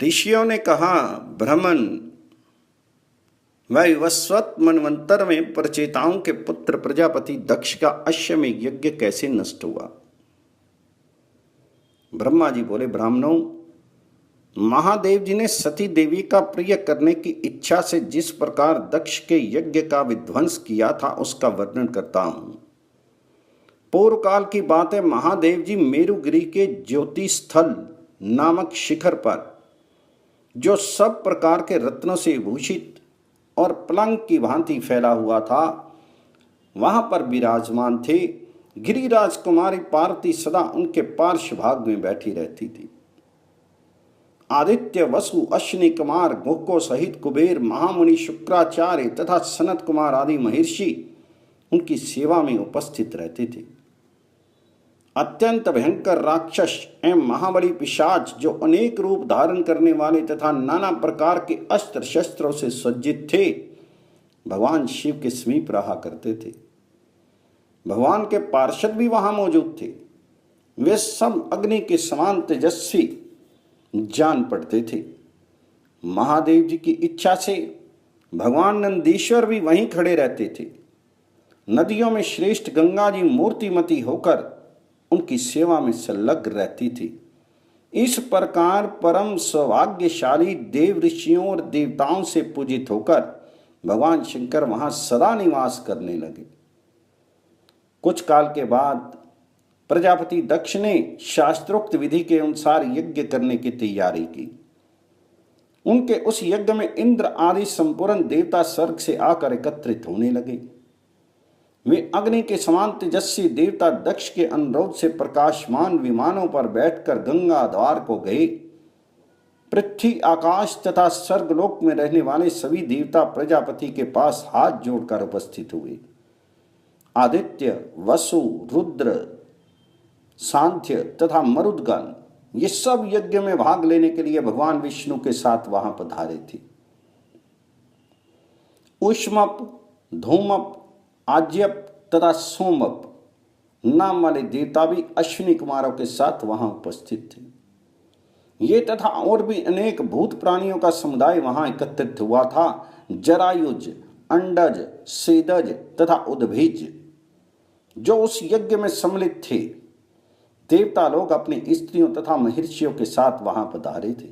ऋषियों ने कहा, ब्रह्मन वैवस्वत मनवंतर में प्रचेताओं के पुत्र प्रजापति दक्ष का अश्वमेध यज्ञ कैसे नष्ट हुआ। ब्रह्मा जी बोले, ब्राह्मणों, महादेव जी ने सती देवी का प्रिय करने की इच्छा से जिस प्रकार दक्ष के यज्ञ का विध्वंस किया था उसका वर्णन करता हूं। पूर्व काल की बात है, महादेव जी मेरुगिरी के ज्योति स्थल नामक शिखर पर, जो सब प्रकार के रत्नों से भूषित और पलंग की भांति फैला हुआ था, वहां पर विराजमान थे। गिरिराज कुमारी पार्वती सदा उनके पार्श्व भाग में बैठी रहती थी। आदित्य, वसु, अश्विनी कुमार, गोको सहित कुबेर, महामुनि, शुक्राचार्य तथा सनत कुमार आदि महर्षि उनकी सेवा में उपस्थित रहते थे। अत्यंत भयंकर राक्षस एवं महाबली पिशाच, जो अनेक रूप धारण करने वाले तथा नाना प्रकार के अस्त्र शस्त्रों से सज्जित थे, भगवान शिव के समीप रहा करते थे। भगवान के पार्षद भी वहां मौजूद थे। वे सब अग्नि के समान तेजस्वी जान पड़ते थे। महादेव जी की इच्छा से भगवान नंदीश्वर भी वहीं खड़े रहते थे। नदियों में श्रेष्ठ गंगा जी मूर्तिमती होकर उनकी सेवा में संलग्न रहती थी। इस प्रकार परम सौभाग्यशाली देव ऋषियों और देवताओं से पूजित होकर भगवान शंकर वहां सदा निवास करने लगे। कुछ काल के बाद प्रजापति दक्ष ने शास्त्रोक्त विधि के अनुसार यज्ञ करने की तैयारी की। उनके उस यज्ञ में इंद्र आदि संपूर्ण देवता स्वर्ग से आकर एकत्रित होने लगे। वे अग्नि के समान तेजस्वी देवता दक्ष के अनुरोध से प्रकाशमान विमानों पर बैठकर गंगा द्वार को गए। पृथ्वी, आकाश तथा स्वर्गलोक में रहने वाले सभी देवता प्रजापति के पास हाथ जोड़कर उपस्थित हुए। आदित्य, वसु, रुद्र, सांध्य तथा मरुदगण, ये सब यज्ञ में भाग लेने के लिए भगवान विष्णु के साथ वहां पधारे थे। उष्मप, धूमप, आज्यप तथा सोमप नाम वाले देवता भी अश्विनी कुमारों के साथ वहां उपस्थित थे। ये तथा और भी अनेक भूत प्राणियों का समुदाय वहां एकत्रित हुआ था। जरायुज, अंडज, सेदज तथा उद्भिज, जो उस यज्ञ में सम्मिलित थे, देवता लोग अपनी स्त्रियों तथा महर्षियों के साथ वहां पधारे थे।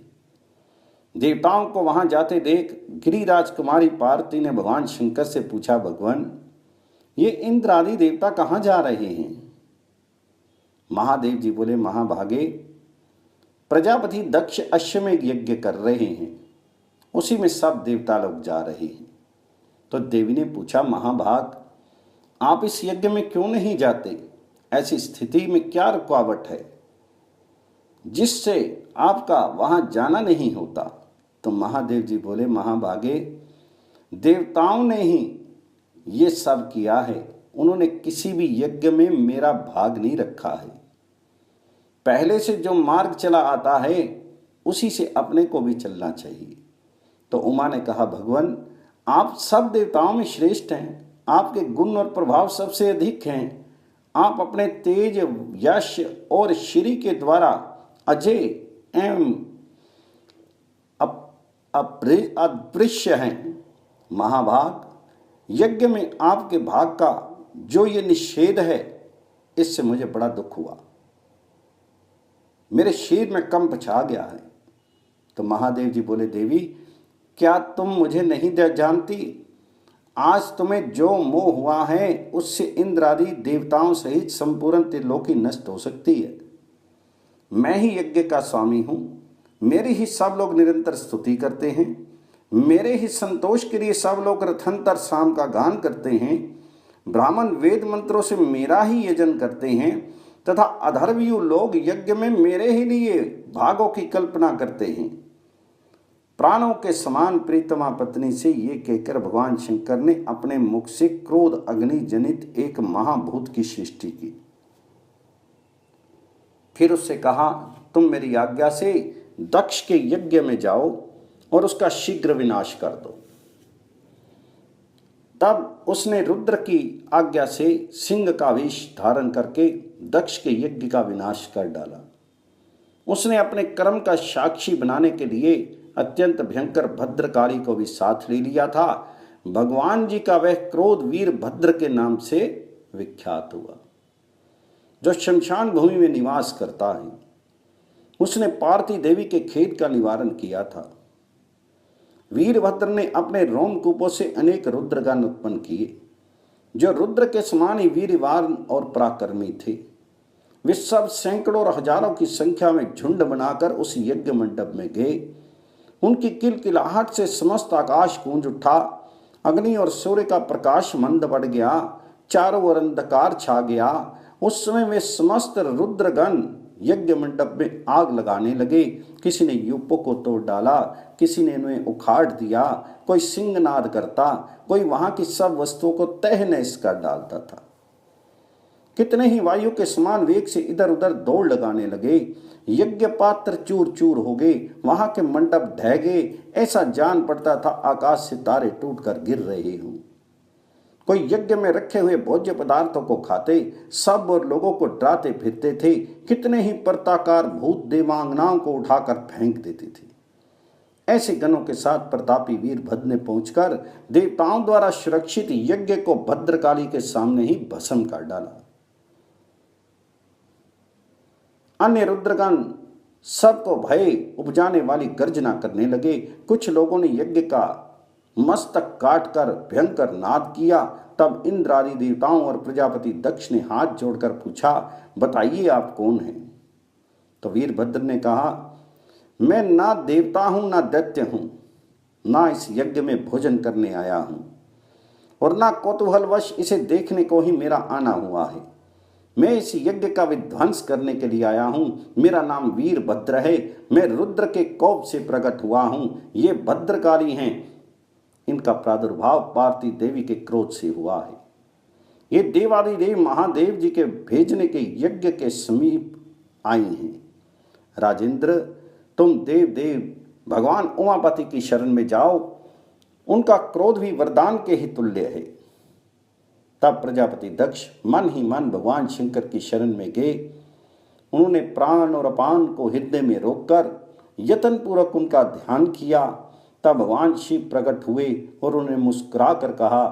देवताओं को वहां जाते देख गिरिराज कुमारी पार्वती ने भगवान शंकर से पूछा, भगवान, ये इंद्र आदि देवता कहां जा रहे हैं। महादेव जी बोले, महाभागे, प्रजापति दक्ष अश्वमेध यज्ञ कर रहे हैं, उसी में सब देवता लोग जा रहे हैं। तो देवी ने पूछा, महाभाग, आप इस यज्ञ में क्यों नहीं जाते। ऐसी स्थिति में क्या रुकावट है जिससे आपका वहां जाना नहीं होता। तो महादेव जी बोले, महाभागे, देवताओं ने ही ये सब किया है। उन्होंने किसी भी यज्ञ में मेरा भाग नहीं रखा है। पहले से जो मार्ग चला आता है उसी से अपने को भी चलना चाहिए। तो उमा ने कहा, भगवान, आप सब देवताओं में श्रेष्ठ हैं। आपके गुण और प्रभाव सबसे अधिक हैं। आप अपने तेज, यश और श्री के द्वारा अजय एवं अदृश्य हैं। महाभाग, यज्ञ में आपके भाग का जो ये निषेध है, इससे मुझे बड़ा दुख हुआ। मेरे शरीर में कंप छा गया है। तो महादेव जी बोले, देवी, क्या तुम मुझे नहीं जानती। आज तुम्हें जो मोह हुआ है उससे इंद्र आदि देवताओं सहित संपूर्ण त्रिलोकी नष्ट हो सकती है। मैं ही यज्ञ का स्वामी हूं। मेरी ही सब लोग निरंतर स्तुति करते हैं। मेरे ही संतोष के लिए सब लोग रथंतर शाम का गान करते हैं। ब्राह्मण वेद मंत्रों से मेरा ही यजन करते हैं तथा अधर्मयु लोग यज्ञ में मेरे ही लिए भागों की कल्पना करते हैं। प्राणों के समान प्रीतमा पत्नी से ये कहकर भगवान शंकर ने अपने मुख से क्रोध अग्नि जनित एक महाभूत की सृष्टि की। फिर उससे कहा, तुम मेरी आज्ञा से दक्ष के यज्ञ में जाओ और उसका शीघ्र विनाश कर दो। तब उसने रुद्र की आज्ञा से सिंह का वेश धारण करके दक्ष के यज्ञ का विनाश कर डाला। उसने अपने कर्म का साक्षी बनाने के लिए अत्यंत भयंकर भद्रकाली को भी साथ ले लिया था। भगवान जी का वह क्रोध वीरभद्र के नाम से विख्यात हुआ, जो शमशान भूमि में निवास करता है। उसने पार्वती देवी के खेद का निवारण किया था। वीरभद्र ने अपने रोमकूपों से अनेक रुद्रगण उत्पन्न किए, जो रुद्र के समान ही वीरवान और पराक्रमी थे। वे सब सैकड़ों और हजारों की संख्या में झुंड बनाकर उस यज्ञ मंडप में गए। उनकी किलकिलाहट से समस्त आकाश गूंज उठा। अग्नि और सूर्य का प्रकाश मंद पड़ गया, चारों ओर अंधकार छा गया। उस समय वे समस्त रुद्रगण यज्ञ मंडप में आग लगाने लगे। किसी ने यूपों को तोड़ डाला, किसी ने उन्हें उखाड़ दिया, कोई सिंहनाद करता, कोई वहां की सब वस्तुओं को तहस कर डालता था। कितने ही वायु के समान वेग से इधर उधर दौड़ लगाने लगे। यज्ञ पात्र चूर चूर हो गए, वहां के मंडप ढह गए। ऐसा जान पड़ता था आकाश से तारे टूटकर गिर रहे हों। कोई यज्ञ में रखे हुए भोज्य पदार्थों को खाते, सब और लोगों को डराते फिरते थे। कितने ही पर्ताकार भूत देवांगनाओं को उठाकर फेंक देते थे। ऐसे गणों के साथ प्रतापी वीरभद्र ने पहुंचकर देवताओं द्वारा सुरक्षित यज्ञ को भद्रकाली के सामने ही भस्म कर डाला। अन्य रुद्रगण सबको भय उपजाने वाली गर्जना करने लगे। कुछ लोगों ने यज्ञ का मस्तक काटकर भयंकर नाद किया। तब इंद्र आदि देवताओं और प्रजापति दक्ष ने हाथ जोड़कर पूछा, बताइए आप कौन हैं? तो वीरभद्र ने कहा, मैं ना देवता हूं ना दैत्य हूं, ना इस यज्ञ में भोजन करने आया हूं, और ना कौतूहलवश इसे देखने को ही मेरा आना हुआ है। मैं इस यज्ञ का विध्वंस करने के लिए आया हूं। मेरा नाम वीरभद्र है। मैं रुद्र के कोप से प्रकट हुआ हूं। ये भद्रकाली हैं। इनका प्रादुर्भाव पार्वती देवी के क्रोध से हुआ है। ये देवादिदेव महादेव जी के भेजने के यज्ञ के समीप आई हैं। राजेंद्र, तुम देव देव भगवान उमापति की शरण में जाओ। उनका क्रोध भी वरदान के ही तुल्य है। तब प्रजापति दक्ष मन ही मन भगवान शंकर की शरण में गए। उन्होंने प्राण और अपान को हृदय में रोककर यत्न पूर्वक उनका ध्यान किया। तब भगवान शिव प्रकट हुए और उन्हें मुस्कुरा कर कहा,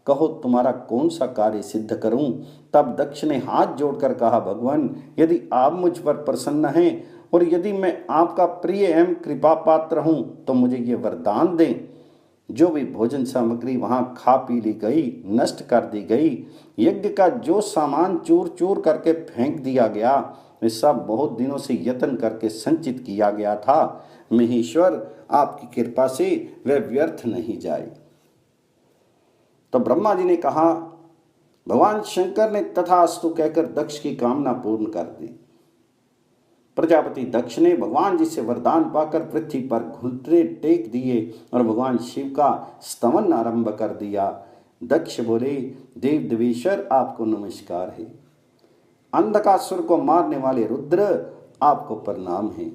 कहो तुम्हारा कौन सा कार्य सिद्ध करूं? तब दक्ष ने हाथ जोड़कर कहा, भगवान, यदि आप मुझ पर प्रसन्न हैं और यदि मैं आपका प्रिय एवं कृपा पात्र हूं तो मुझे ये वरदान दें। जो भी भोजन सामग्री वहां खा पी ली गई, नष्ट कर दी गई, यज्ञ का जो सामान चूर चूर करके फेंक दिया गया, वे सब बहुत दिनों से यत्न करके संचित किया गया था। महेश्वर, आपकी कृपा से वह व्यर्थ नहीं जाए। तो ब्रह्मा जी ने कहा, भगवान शंकर ने तथास्तु कहकर दक्ष की कामना पूर्ण कर दी। प्रजापति दक्ष ने भगवान जी से वरदान पाकर पृथ्वी पर घुटने टेक दिए और भगवान शिव का स्तवन आरंभ कर दिया। दक्ष बोले, देव देवेश्वर, आपको नमस्कार है। अंधकासुर को मारने वाले रुद्र, आपको प्रणाम है।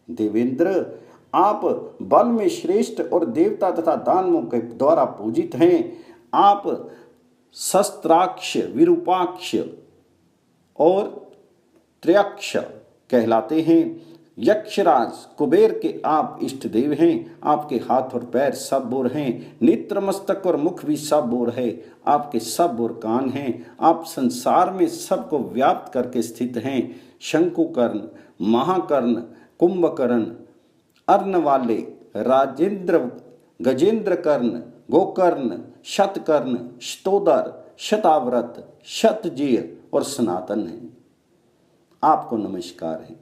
देवेंद्र, आप बल में श्रेष्ठ और देवता तथा दानवों के द्वारा पूजित हैं। आप शस्त्राक्ष, विरूपाक्ष और त्रयक्ष कहलाते हैं। यक्षराज कुबेर के आप इष्ट देव हैं। आपके हाथ और पैर सब ओर हैं। नेत्र, मस्तक और मुख भी सब ओर है। आपके सब ओर कान हैं। आप संसार में सबको व्याप्त करके स्थित हैं। शंकुकर्ण, महाकर्ण, कुंभकर्ण, अर्ण वाले, राजेंद्र, गजेंद्र कर्ण, गोकर्ण, शतकर्ण, स्तोदर, शताव्रत, शतजीर और सनातन हैं। आपको नमस्कार है।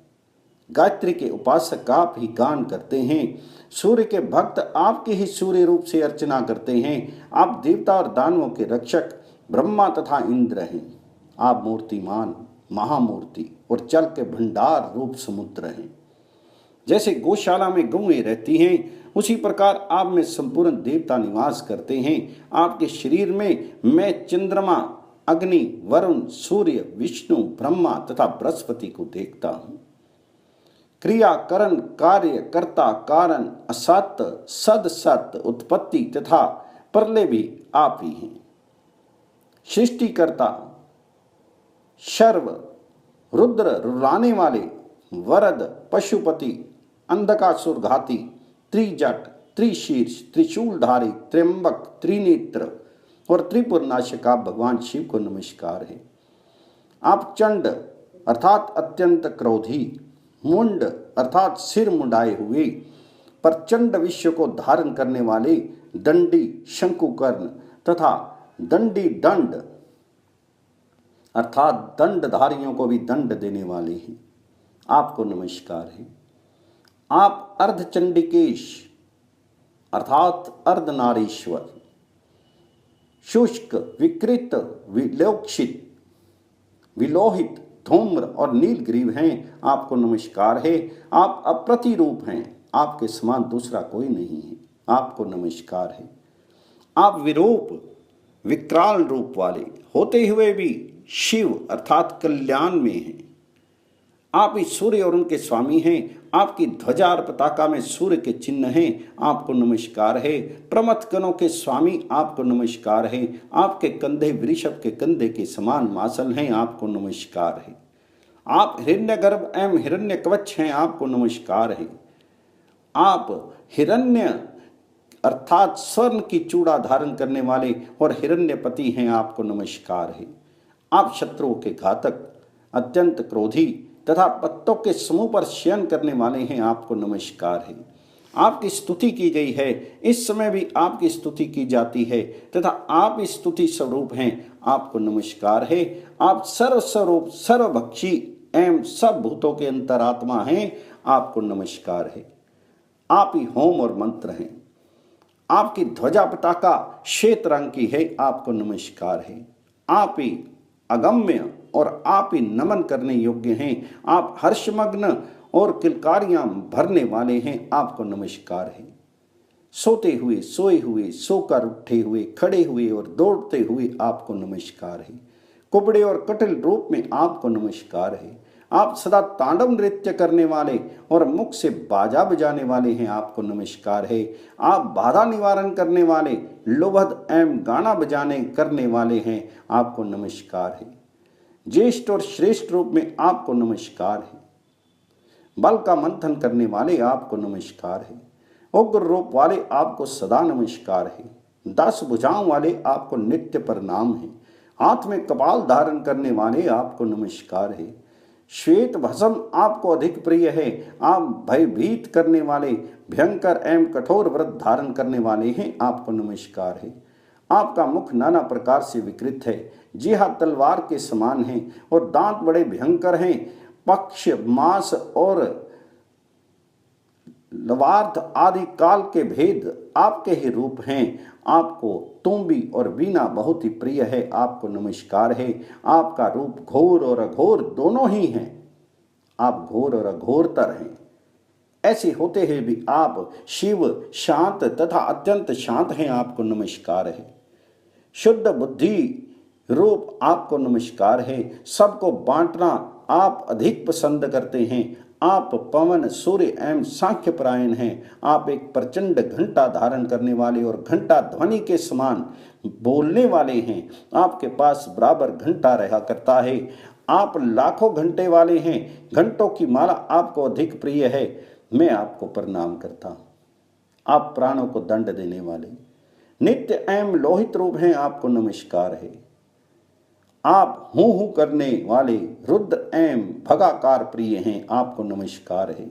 गायत्री के उपासक आप ही गान करते हैं। सूर्य के भक्त आपके ही सूर्य रूप से अर्चना करते हैं। आप देवता और दानवों के रक्षक ब्रह्मा तथा इंद्र हैं। आप मूर्तिमान, महामूर्ति और जल के भंडार रूप समुद्र हैं। जैसे गौशाला में गौएं रहती हैं, उसी प्रकार आप में संपूर्ण देवता निवास करते हैं। आपके शरीर में मैं चंद्रमा, अग्नि, वरुण, सूर्य, विष्णु, ब्रह्मा तथा बृहस्पति को देखता हूं। क्रिया, करण, कार्य, कर्ता, कारण, असत, सद, सत, उत्पत्ति तथा प्रलय भी आप ही हैं। सृष्टिकर्ता, शर्व, रुद्र, रुलाने वाले, वरद, पशुपति, अंधकासुर घाती, त्रिजट, त्रिशीर्ष, त्रिशूलधारी, त्र्यंबक, त्रिनेत्र और त्रिपुरनाशक आप भगवान शिव को नमस्कार है। आप चंड अर्थात अत्यंत क्रोधी, मुंड अर्थात सिर मुंडाए हुए, प्रचंड विश्व को धारण करने वाले, दंडी शंकुकर्ण तथा दंडी दंड अर्थात दंडधारियों को भी दंड देने वाले हैं, आपको नमस्कार है। आप अर्धचंडिकेश अर्थात अर्धनारीश्वर, शुष्क, विकृत, विलोक्षित, विलोहित, धूम्र और नीलग्रीव हैं, आपको नमस्कार है। आप अप्रतिरूप हैं, आपके समान दूसरा कोई नहीं है, आपको नमस्कार है। आप विरूप, विकराल रूप वाले होते हुए भी शिव अर्थात कल्याण में हैं। आप इस सूर्य और उनके स्वामी हैं। आपकी ध्वजा और पताका में सूर्य के चिन्ह हैं, आपको नमस्कार है। प्रमथ गणों के स्वामी, आपको नमस्कार है। आपके कंधे वृषभ के कंधे के समान मासल हैं, आपको नमस्कार है। आप हिरण्यगर्भ एवं हिरण्य कवच हैं, आपको नमस्कार है। आप हिरण्य अर्थात स्वर्ण की चूड़ा धारण करने वाले और हिरण्यपति हैं, आपको नमस्कार है। आप शत्रुओं के घातक, अत्यंत क्रोधी तथा पत्तों के समूह पर शयन करने वाले हैं, आपको नमस्कार है। आपकी स्तुति की गई है, इस समय भी आपकी स्तुति की जाती है तथा आप इस स्तुति स्वरूप हैं, आपको नमस्कार है। आप सर्वस्वरूप, सर्वभक्षी एवं सब भूतों के अंतरात्मा हैं, आपको नमस्कार है। आप ही होम और मंत्र हैं। आपकी ध्वजा पताका श्वेत रंग की है, आपको नमस्कार है। आप ही अगम्य और आप ही नमन करने योग्य हैं। आप हर्षमग्न और किलकारियां भरने वाले हैं, आपको नमस्कार है। सोते हुए, सोए हुए, सोकर उठे हुए, खड़े हुए और दौड़ते हुए आपको नमस्कार है। कुबड़े और कटिल रूप में आपको नमस्कार है। आप सदा तांडव नृत्य करने वाले और मुख से बाजा बजाने वाले हैं, आपको नमस्कार है। आप बाधा निवारण करने वाले, लोभद एवं गाना बजाने करने वाले हैं, आपको नमस्कार है। ज्येष्ठ और श्रेष्ठ रूप में आपको नमस्कार है। बल का मंथन करने वाले आपको नमस्कार है। उग्र रूप वाले आपको सदा नमस्कार है। 10 भुजाओं वाले आपको नित्य प्रणाम है। हाथ में कपाल धारण करने वाले आपको नमस्कार है। श्वेत भस्म आपको अधिक प्रिय है। आप भयभीत करने वाले, भयंकर एवं कठोर व्रत धारण करने वाले हैं, आपको नमस्कार है। आपका मुख नाना प्रकार से विकृत है, जिहा तलवार के समान है और दांत बड़े भयंकर हैं। पक्ष, मास और लवार्थ आदि काल के भेद आपके ही रूप हैं। आपको तुम्बी और वीणा बहुत ही प्रिय है, आपको नमस्कार है। आपका रूप घोर और अघोर दोनों ही हैं। आप घोर और अघोरतर हैं। ऐसे होते हुए भी आप शिव शांत तथा अत्यंत शांत हैं, आपको नमस्कार है। शुद्ध बुद्धि रूप आपको नमस्कार है। सबको बांटना आप अधिक पसंद करते हैं। आप पवन, सूर्य एवं सांख्य परायण हैं। आप एक प्रचंड घंटा धारण करने वाले और घंटा ध्वनि के समान बोलने वाले हैं। आपके पास बराबर घंटा रहा करता है। आप लाखों घंटे वाले हैं। घंटों की माला आपको अधिक प्रिय है। मैं आपको प्रणाम करता हूँ। आप प्राणों को दंड देने वाले, नित्य एवं लोहित रूप हैं, आपको नमस्कार है। आप हूँ हूँ करने वाले रुद्र एवं भगाकार प्रिय हैं, आपको नमस्कार है।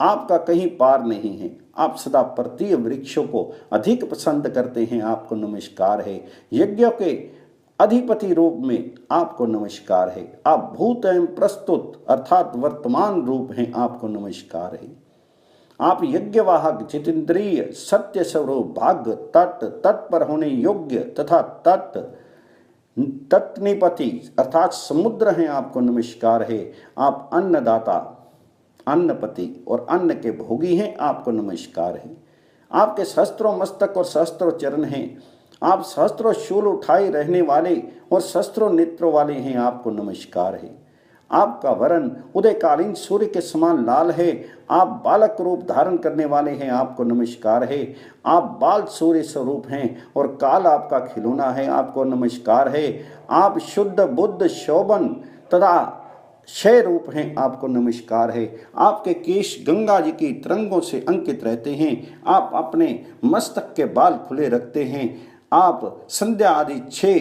आपका कहीं पार नहीं है। आप सदा प्रतीय वृक्षों को अधिक पसंद करते हैं, आपको नमस्कार है। यज्ञों के अधिपति रूप में आपको नमस्कार है। आप भूत एवं प्रस्तुत अर्थात वर्तमान रूप हैं, आपको नमस्कार है। आप यज्ञवाहक, जितेंद्रिय, सत्य स्वरूप, भाग्य, तट पर होने योग्य तथा तटनिपति अर्थात समुद्र हैं, आपको नमस्कार है। आप अन्नदाता, अन्नपति और अन्न के भोगी हैं, आपको नमस्कार है। आपके सहस्त्रों मस्तक और सहस्त्रों चरण हैं। आप सहस्त्रों शूल उठाए रहने वाले और सहस्त्रों नेत्रों वाले हैं, आपको नमस्कार है। आपका वरण उदयकालीन सूर्य के समान लाल है। आप बालक रूप धारण करने वाले हैं, आपको नमस्कार है। आप बाल सूर्य स्वरूप हैं और काल आपका खिलौना है, आपको नमस्कार है। आप शुद्ध बुद्ध शोभन तथा क्षय रूप हैं, आपको नमस्कार है। आपके केश गंगा जी की तरंगों से अंकित रहते हैं। आप अपने मस्तक के बाल खुले रखते हैं। आप संध्या आदि 6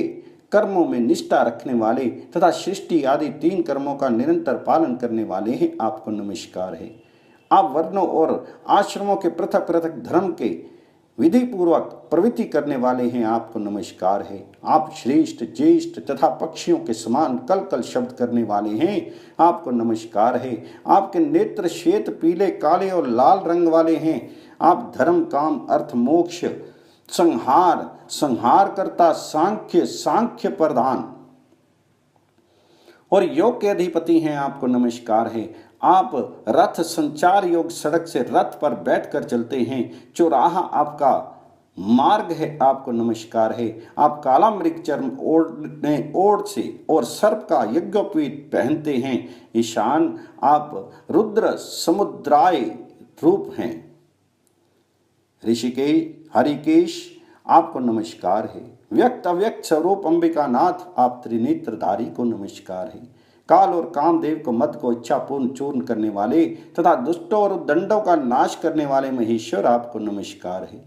कर्मों में निष्ठा रखने वाले तथा सृष्टि आदि 3 कर्मों का निरंतर पालन करने वाले हैं, आपको नमस्कार है। आप वर्णों और आश्रमों के पृथक पृथक धर्म के विधि पूर्वक प्रवृत्ति करने वाले हैं, आपको नमस्कार है। आप श्रेष्ठ ज्येष्ठ तथा पक्षियों के समान कल कल शब्द करने वाले हैं, आपको नमस्कार है। आपके नेत्र श्वेत पीले काले और लाल रंग वाले हैं। आप धर्म काम अर्थ मोक्ष संहार करता सांख्य प्रधान और योग के अधिपति हैं, आपको नमस्कार है। आप रथ संचार योग सड़क से रथ पर बैठकर चलते हैं। चौराहा आपका मार्ग है, आपको नमस्कार है। आप काला मृग चर्म ओढ़ से और सर्प का यज्ञोपवीत पहनते हैं। ईशान आप रुद्र समुद्राय रूप हैं। ऋषिकेश हरिकेश आपको नमस्कार है। व्यक्त अव्यक्त स्वरूप अंबिका नाथ आप त्रिनेत्रधारी को नमस्कार है। काल और कामदेव को मद को इच्छापूर्ण चूर्ण करने वाले तथा दुष्टों और दंडों का नाश करने वाले महेश्वर आपको नमस्कार है।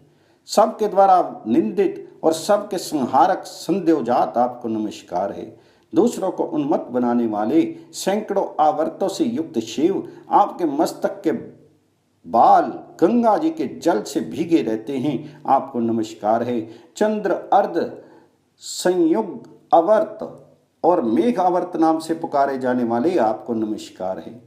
सबके द्वारा निंदित और सबके संहारक संदेवजात आपको नमस्कार है। दूसरों को उन्मत्त बनाने वाले सैकड़ों आवर्तों से युक्त शिव आपके मस्तक के बाल गंगा जी के जल से भीगे रहते हैं, आपको नमस्कार है। चंद्र अर्ध संयुग अवर्त और मेघ अवर्त नाम से पुकारे जाने वाले आपको नमस्कार है।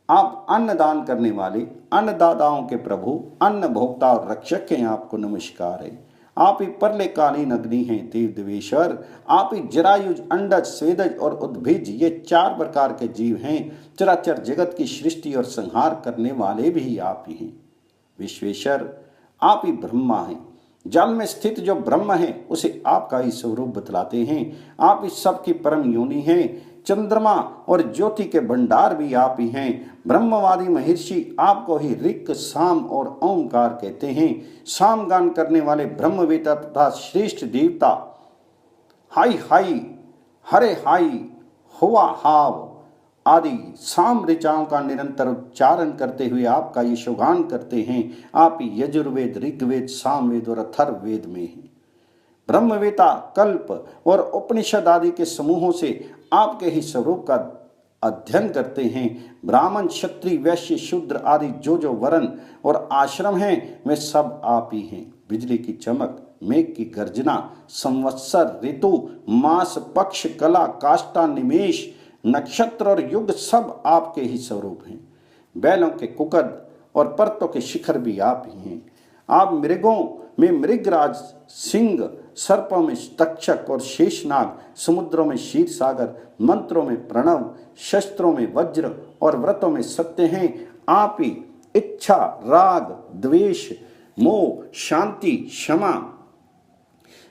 आप अन्न दान करने वाले अन्नदाताओं के प्रभु अन्न भोक्ता और रक्षक हैं, आपको नमस्कार है। आप ही प्रलयकालीन अग्नि हैं देव देवेश्वर। आप ही जरायुज अंडज स्वेदज और उद्भिज ये 4 प्रकार के जीव हैं। चराचर जगत की सृष्टि और संहार करने वाले भी आप ही हैं। विश्वेश्वर आप ही ब्रह्मा हैं। जल में स्थित जो ब्रह्म है उसे आपका ही स्वरूप बतलाते हैं। आप इस सब की परम योनि हैं। चंद्रमा और ज्योति के भंडार भी आप ही हैं। ब्रह्मवादी महर्षि आपको ही ऋक् साम और ओंकार कहते हैं। साम गान करने वाले ब्रह्मवेता तथा श्रेष्ठ देवता हाई हाई हरे हाई हुआ हाव आदि साम ऋचाओं का निरंतर उच्चारण करते हुए आपका यशोगान करते हैं। आप यजुर्वेद ऋग्वेद सामवेद और अथर्ववेद में हैं। ब्रह्मवेता कल्प और उपनिषद आदि के समूहों से आपके ही स्वरूप का अध्ययन करते हैं। ब्राह्मण क्षत्रिय वैश्य शूद्र आदि जो वर्ण और आश्रम हैं वे सब आप ही हैं। बिजली की चमक मेघ की गर्जना संवत्सर ऋतु मास पक्ष कला काष्ठा निमेष नक्षत्र और युग सब आपके ही स्वरूप हैं। बैलों के कुकद और पर्तों के शिखर भी आप ही हैं। आप मृगों में मृगराज सिंह सर्पों में तक्षक और शेषनाग समुद्रों में क्षीर सागर मंत्रों में प्रणव शस्त्रों में वज्र और व्रतों में सत्य हैं। आप ही इच्छा राग द्वेष मोह शांति क्षमा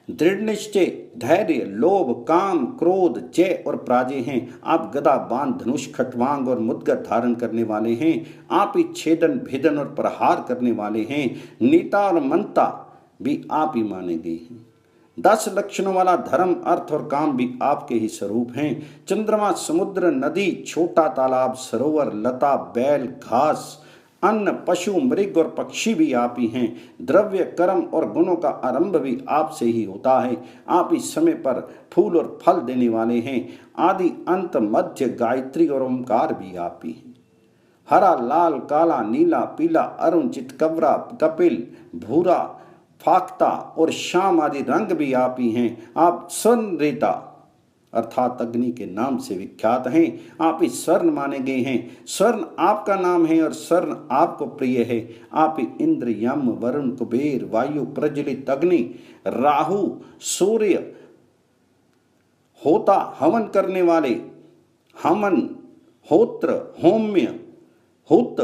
दृढ़ निश्चय धैर्य लोभ काम क्रोध जय और पराजय हैं। आप गदा बाण धनुष खटवांग और मुद्गर धारण करने वाले हैं। आप ही छेदन भेदन और प्रहार करने वाले हैं। नेता और मंता भी आप ही माने गए हैं। 10 लक्षणों वाला धर्म अर्थ और काम भी आपके ही स्वरूप हैं। चंद्रमा समुद्र नदी छोटा तालाब सरोवर लता बैल घास अन्न पशु मृग और पक्षी भी आप ही हैं। द्रव्य कर्म और गुणों का आरंभ भी आपसे ही होता है। आप ही समय पर फूल और फल देने वाले हैं। आदि अंत मध्य गायत्री और ओंकार भी आप ही हैं। हरा लाल काला नीला पीला अरुण चितकबरा कपिल भूरा फाख्ता और श्याम आदि रंग भी आप ही हैं। आप स्वर्ण रेता अर्थात अग्नि के नाम से विख्यात हैं। आप ही स्वर्ण माने गए हैं। स्वर्ण आपका नाम है और स्वर्ण आपको प्रिय है। आप ही इंद्र यम वरुण कुबेर वायु प्रज्वलित अग्नि राहु सूर्य होता हवन करने वाले हमन होत्र होम्य हुत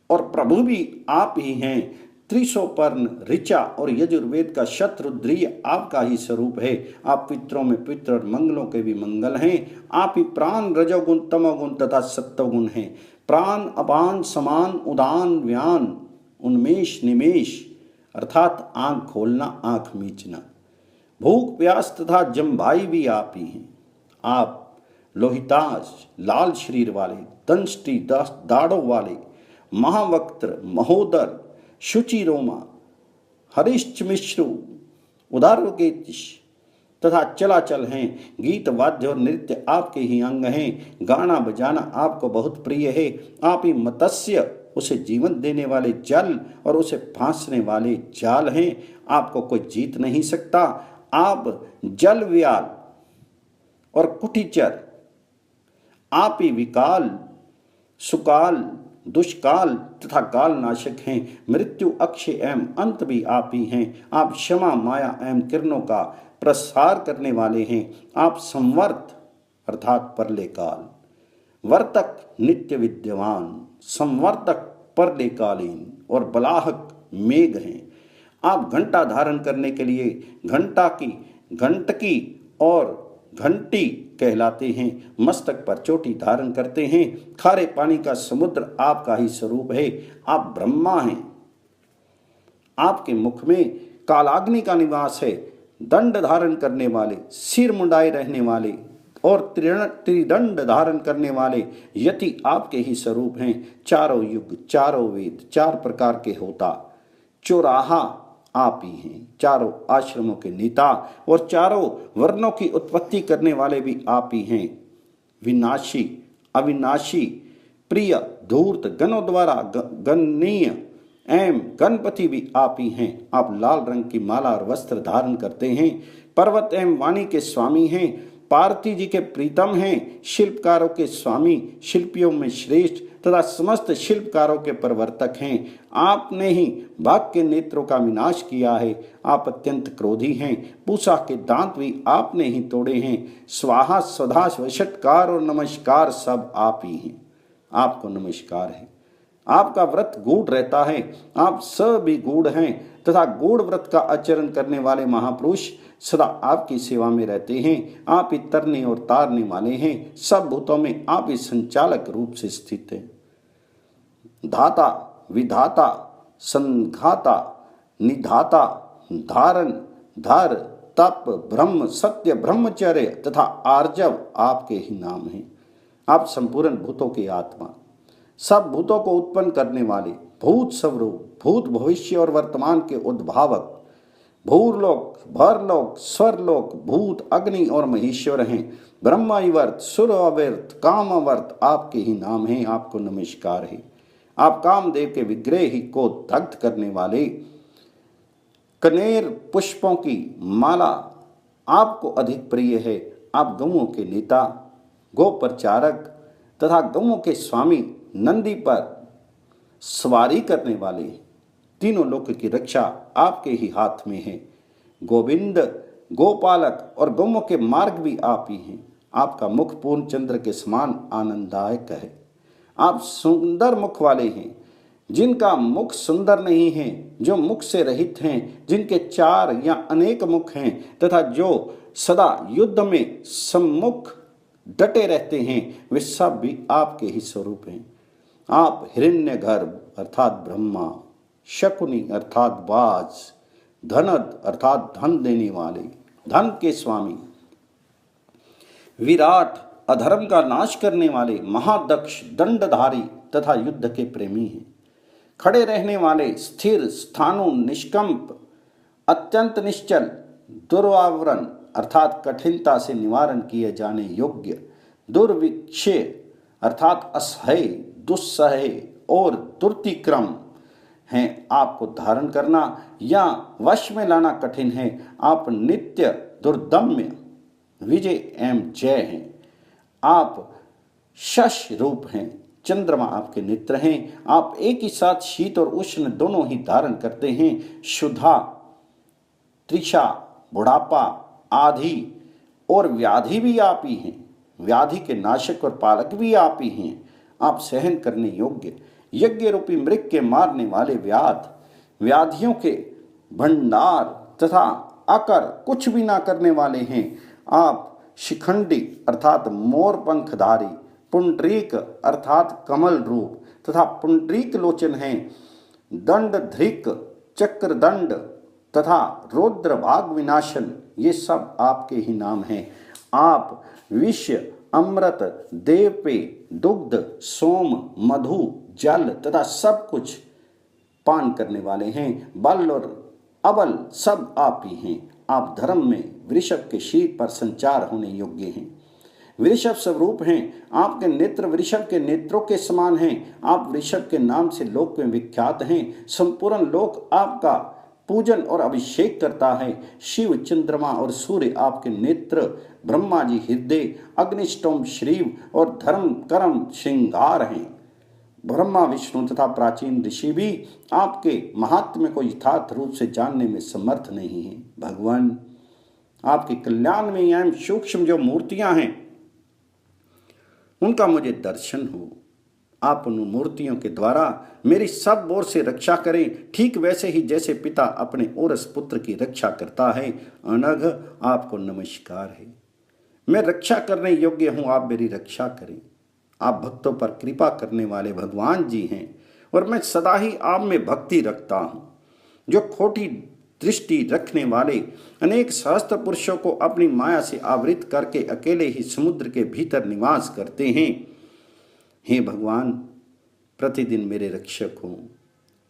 और प्रभु भी आप ही हैं। त्रिशोपर्ण ऋचा और यजुर्वेद का शत्रुद्रीय आपका ही स्वरूप है। आप पितरों में पितर और मंगलों के भी मंगल हैं। आप ही प्राण रजोगुण तमोगुण तथा सत्वगुण हैं। प्राण अपान समान उदान व्यान उन्मेष निमेष अर्थात आंख खोलना आंख मीचना भूख प्यास तथा जम्भाई भी आप ही हैं। आप लोहिताज, लाल शरीर वाले, दंष्टि दाढ़ों वाले, महावक्त्र, महोदर, शुचिरोमा, हरिश्चमिश्रु, उदारकेतिश तथा चलाचल हैं। गीत, वाद्य और नृत्य आपके ही अंग हैं। गाना बजाना आपको बहुत प्रिय है। आप ही मत्स्य, उसे जीवन देने वाले जल और उसे फांसने वाले जाल हैं। आपको कोई जीत नहीं सकता। आप जल व्याल और कुटिचर, आप ही विकाल, सुकाल, दुष्काल तथा काल नाशक हैं। मृत्यु, अक्षय एवं अंत भी आप ही हैं। आप क्षमा, माया एवं किरणों का प्रसार करने वाले हैं। आप संवर्त अर्थात परले काल, वर्तक नित्य विद्यमान, संवर्तक परलेकालीन और बलाहक मेघ हैं। आप घंटा धारण करने के लिए घंटा की, घंटकी और घंटी कहलाते हैं। मस्तक पर चोटी धारण करते हैं। खारे पानी का समुद्र आपका ही स्वरूप है। आप ब्रह्मा हैं। आपके मुख में कालाग्नि का निवास है। दंड धारण करने वाले, सिर मुंडाए रहने वाले और त्रिदंड धारण करने वाले यति आपके ही स्वरूप हैं। चारों युग, चारों वेद, चार प्रकार के होता, चौराहा आप ही हैं। चारों आश्रमों के नेता और चारों वर्णों की उत्पत्ति करने वाले भी आप ही हैं। विनाशी, अविनाशी, प्रिय, धूर्त, गणों द्वारा गणनीय एवं गणपति भी आप ही हैं। आप लाल रंग की माला और वस्त्र धारण करते हैं। पर्वत एवं वाणी के स्वामी हैं। पार्थी जी के प्रीतम हैं। शिल्पकारों के स्वामी, शिल्पियों में श्रेष्ठ तथा समस्त शिल्पकारों के प्रवर्तक हैं। आपने ही बाघ के नेत्रों का विनाश किया है। आप अत्यंत क्रोधी हैं। पूषा के दांत भी आपने ही तोड़े हैं। स्वाहा, स्वधा, वषटकार और नमस्कार सब आप ही हैं। आपको नमस्कार है। आपका व्रत गूढ़ रहता है। आप सब भी गूढ़ हैं तथा गूढ़ व्रत का आचरण करने वाले महापुरुष सदा आपकी सेवा में रहते हैं। आप ही तरने और तारने वाले हैं। सब भूतों में आप ही संचालक रूप से स्थित हैं। धाता, विधाता, संघाता, निधाता, धारण, धर, तप, ब्रह्म, सत्य, ब्रह्मचर्य तथा आर्जव आपके ही नाम हैं। आप संपूर्ण भूतों की आत्मा, सब भूतों को उत्पन्न करने वाले, भूत स्वरूप, भूत, भविष्य और वर्तमान के उद्भावक, भूरलोक, भरलोक, स्वरलोक, भूत, अग्नि और महेश्वर हैं। ब्रह्मावर्त, सुरवर्त, कामवर्त आपके ही नाम हैं। आपको नमस्कार है। आप कामदेव के विग्रह ही को दग्ध करने वाले, कनेर पुष्पों की माला आपको अधिक प्रिय है। आप गौओं के नेता, गो प्रचारक तथा गौओं के स्वामी, नंदी पर सवारी करने वाले, तीनों लोक की रक्षा आपके ही हाथ में है। गोविंद, गोपालक और गौओं के मार्ग भी आप ही हैं। आपका मुख पूर्ण चंद्र के समान आनंददायक है। आप सुंदर मुख वाले हैं। जिनका मुख सुंदर नहीं है, जो मुख से रहित हैं, जिनके चार या अनेक मुख हैं तथा जो सदा युद्ध में सम्मुख डटे रहते हैं, वे सब भी आपके ही स्वरूप हैं। आप हिरण्यगर्भ अर्थात ब्रह्मा, शकुनी अर्थात बाज, धनद अर्थात धन देने वाले, धन के स्वामी, विराट अधर्म का नाश करने वाले, महादक्ष, दंडधारी तथा युद्ध के प्रेमी हैं। खड़े रहने वाले, स्थिर, स्थाणु, निष्कंप, अत्यंत निश्चल, दुर्वावरण अर्थात कठिनता से निवारण किए जाने योग्य, दुर्विक्षय अर्थात असह्य, दुस्सह और दुर्तिक्रम हैं। आपको धारण करना या वश में लाना कठिन है। आप नित्य दुर्दम्य, विजय एवं जय हैं। आप शश रूप हैं। चंद्रमा आपके नेत्र हैं। आप एक ही साथ शीत और उष्ण दोनों ही धारण करते हैं। शुद्धा, त्रिषा, बुढ़ापा, आधि और व्याधि भी आप ही हैं। व्याधि के नाशक और पालक भी आप ही हैं। आप सहन करने योग्य, यज्ञ रूपी मृग के मारने वाले व्याधियों के भंडार तथा अकर कुछ भी ना करने वाले हैं। आप शिखंडी अर्थात मोर पंखधारी, पुंडरीक अर्थात कमल रूप तथा पुंडरीक लोचन हैं। दंड धृक, चक्रदंड तथा रौद्र भाग विनाशन ये सब आपके ही नाम हैं। आप विश्व अमृत, देवपेय, दुग्ध, सोम, मधु, जल तथा सब कुछ पान करने वाले हैं। बल और अबल सब आप ही हैं। आप धर्म में वृषभ के शीर पर संचार होने योग्य हैं। वृषभ स्वरूप हैं। आपके नेत्र वृषभ के नेत्रों के समान हैं। आप वृषभ के नाम से लोक में विख्यात हैं। संपूर्ण लोक आपका पूजन और अभिषेक करता है। शिव, चंद्रमा और सूर्य आपके नेत्र, ब्रह्मा जी हृदय, अग्निष्टोम श्रीव और धर्म कर्म श्रृंगार हैं। ब्रह्मा, विष्णु तथा प्राचीन ऋषि भी आपके महात्म्य को यथार्थ रूप से जानने में समर्थ नहीं है। भगवान, आपके कल्याण में एवं सूक्ष्म जो मूर्तियां हैं उनका मुझे दर्शन हो। आप उन मूर्तियों के द्वारा मेरी सब ओर से रक्षा करें, ठीक वैसे ही जैसे पिता अपने औरस पुत्र की रक्षा करता है। अनघ, आपको नमस्कार है। मैं रक्षा करने योग्य हूँ, आप मेरी रक्षा करें। आप भक्तों पर कृपा करने वाले भगवान जी हैं और मैं सदा ही आप में भक्ति रखता हूँ। जो खोटी दृष्टि रखने वाले अनेक सहस्त्र पुरुषों को अपनी माया से आवृत करके अकेले ही समुद्र के भीतर निवास करते हैं, हे भगवान, प्रतिदिन मेरे रक्षक हो।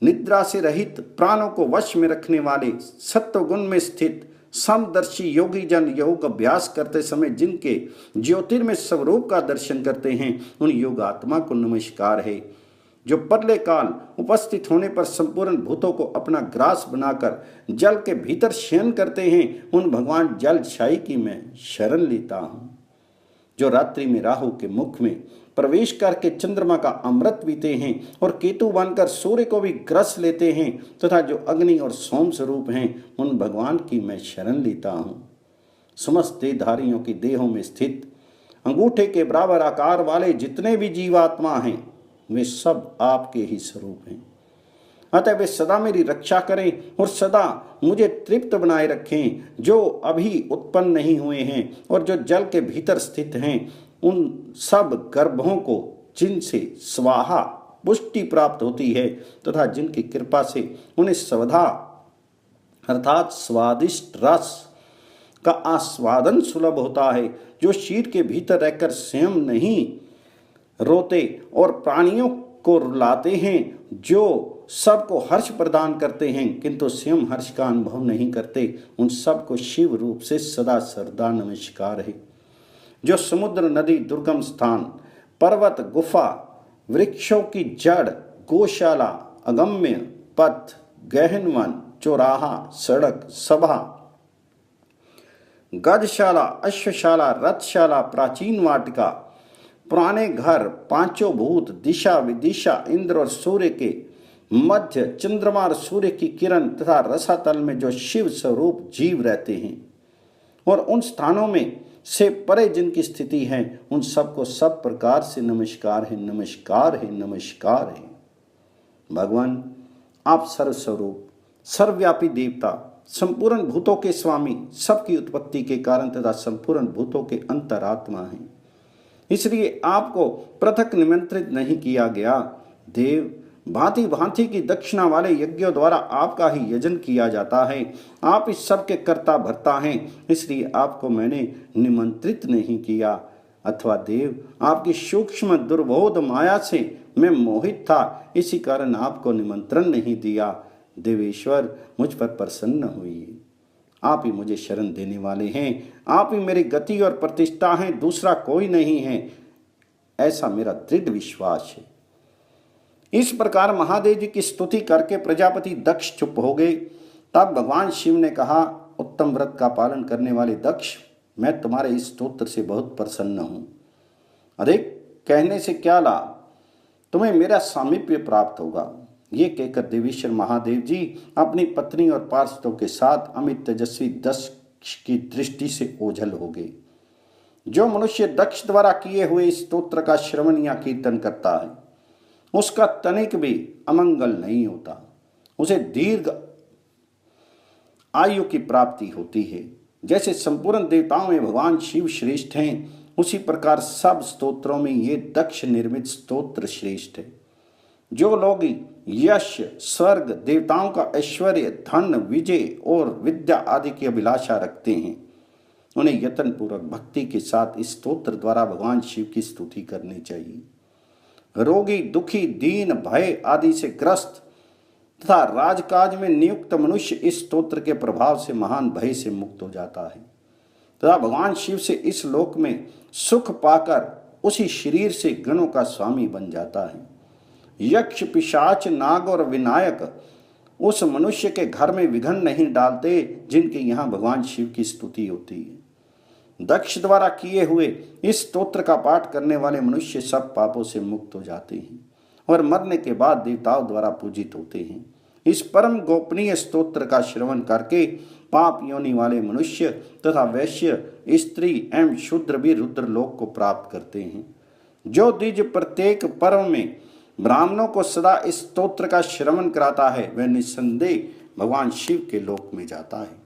निद्रा से रहित प्राणों को वश में रखने वाले सत्व गुण में स्थित समदर्शी योगी जन योग अभ्यास करते समय जिनके ज्योतिर्मय स्वरूप का दर्शन करते हैं, उन योग आत्मा को नमस्कार है। जो परले काल उपस्थित होने पर संपूर्ण भूतों को अपना ग्रास बनाकर जल के भीतर शयन करते हैं, उन भगवान जलशाही की मैं शरण लेता हूँ। जो रात्रि में राहु के मुख में प्रवेश करके चंद्रमा का अमृत पीते हैं और केतु बनकर सूर्य को भी ग्रस लेते हैं तथा जो अग्नि और सोम स्वरूप हैं, उन भगवान की मैं शरण लेता हूँ। समस्त देहधारियों की देहों में स्थित अंगूठे के बराबर आकार वाले जितने भी जीवात्मा हैं, वे सब आपके ही स्वरूप हैं। अतः वे सदा मेरी रक्षा करें और सदा मुझे तृप्त बनाए रखें। जो अभी उत्पन्न नहीं हुए हैं और जो जल के भीतर स्थित हैं, उन सब गर्भों को जिनसे स्वाहा पुष्टि प्राप्त होती है तथा जिनकी कृपा से उन्हें स्वधा अर्थात स्वादिष्ट रस का आस्वादन सुलभ होता है, जो शीर के भीतर रहकर स्वयं नहीं रोते और प्राणियों को रुलाते हैं, जो सबको हर्ष प्रदान करते हैं किंतु स्वयं हर्ष का अनुभव नहीं करते, उन सबको शिव रूप से सदा सर्वदा नमस्कार है। जो समुद्र, नदी, दुर्गम स्थान, पर्वत, गुफा, वृक्षों की जड़, गौशाला, अगम्य पथ, गहन वन, चौराहा, सड़क, सभा, गजशाला, अश्वशाला, रथशाला, प्राचीन वाटिका, पुराने घर, पांचों भूत, दिशा विदिशा, इंद्र और सूर्य के मध्य, चंद्रमा और सूर्य की किरण तथा रसातल में जो शिव स्वरूप जीव रहते हैं और उन स्थानों में से परे जिनकी स्थिति है, उन सबको सब प्रकार से नमस्कार है, नमस्कार है, नमस्कार है। भगवान, आप सर्वस्वरूप, सर्वव्यापी देवता, संपूर्ण भूतों के स्वामी, सबकी उत्पत्ति के कारण तथा संपूर्ण भूतों के अंतरात्मा हैं। इसलिए आपको पृथक निमंत्रित नहीं किया गया। देव, भांति भांति की दक्षिणा वाले यज्ञों द्वारा आपका ही यजन किया जाता है। आप इस सब के कर्ता भर्ता हैं, इसलिए आपको मैंने निमंत्रित नहीं किया। अथवा देव, आपकी सूक्ष्म दुर्बोध माया से मैं मोहित था, इसी कारण आपको निमंत्रण नहीं दिया। देवेश्वर, मुझ पर प्रसन्न हुई। आप ही मुझे शरण देने वाले हैं, आप ही मेरी गति और प्रतिष्ठा हैं, दूसरा कोई नहीं है, ऐसा मेरा दृढ़ विश्वास है। इस प्रकार महादेव जी की स्तुति करके प्रजापति दक्ष चुप हो गए। तब भगवान शिव ने कहा, उत्तम व्रत का पालन करने वाले दक्ष, मैं तुम्हारे इस स्तोत्र से बहुत प्रसन्न हूँ। अधिक कहने से क्या लाभ, तुम्हें मेरा सामीप्य प्राप्त होगा। ये कहकर देवेश्वर महादेव जी अपनी पत्नी और पार्षदों के साथ अमित तेजस्वी दक्ष की दृष्टि से ओझल हो गए। जो मनुष्य दक्ष द्वारा किए हुए इस स्तोत्र का श्रवण या कीर्तन करता है, उसका तनिक भी अमंगल नहीं होता, उसे दीर्घ आयु की प्राप्ति होती है। जैसे संपूर्ण देवताओं में भगवान शिव श्रेष्ठ हैं, उसी प्रकार सब स्तोत्रों में ये दक्ष निर्मित स्तोत्र श्रेष्ठ है। जो लोग यश, स्वर्ग, देवताओं का ऐश्वर्य, धन, विजय और विद्या आदि की अभिलाषा रखते हैं, उन्हें यत्न पूर्वक भक्ति के साथ इस स्तोत्र द्वारा भगवान शिव की स्तुति करनी चाहिए। रोगी, दुखी, दीन, भय आदि से ग्रस्त तथा राजकाज में नियुक्त मनुष्य इस स्तोत्र के प्रभाव से महान भय से मुक्त हो जाता है तथा भगवान शिव से इस लोक में सुख पाकर उसी शरीर से गणों का स्वामी बन जाता है। यक्ष, पिशाच, नाग और विनायक उस मनुष्य के घर में विघ्न नहीं डालते जिनके यहाँ भगवान शिव की स्तुति होती है। दक्ष द्वारा किए हुए इस स्तोत्र का पाठ करने वाले मनुष्य सब पापों से मुक्त हो जाते हैं और मरने के बाद देवताओं द्वारा पूजित होते हैं। इस परम गोपनीय स्तोत्र का श्रवण करके पाप योनि वाले मनुष्य तथा वैश्य, स्त्री एवं शूद्र भी रुद्र लोक को प्राप्त करते हैं। जो द्विज प्रत्येक पर्व में ब्राह्मणों को सदा इस स्तोत्र का श्रवण कराता है वह निस्संदेह भगवान शिव के लोक में जाता है।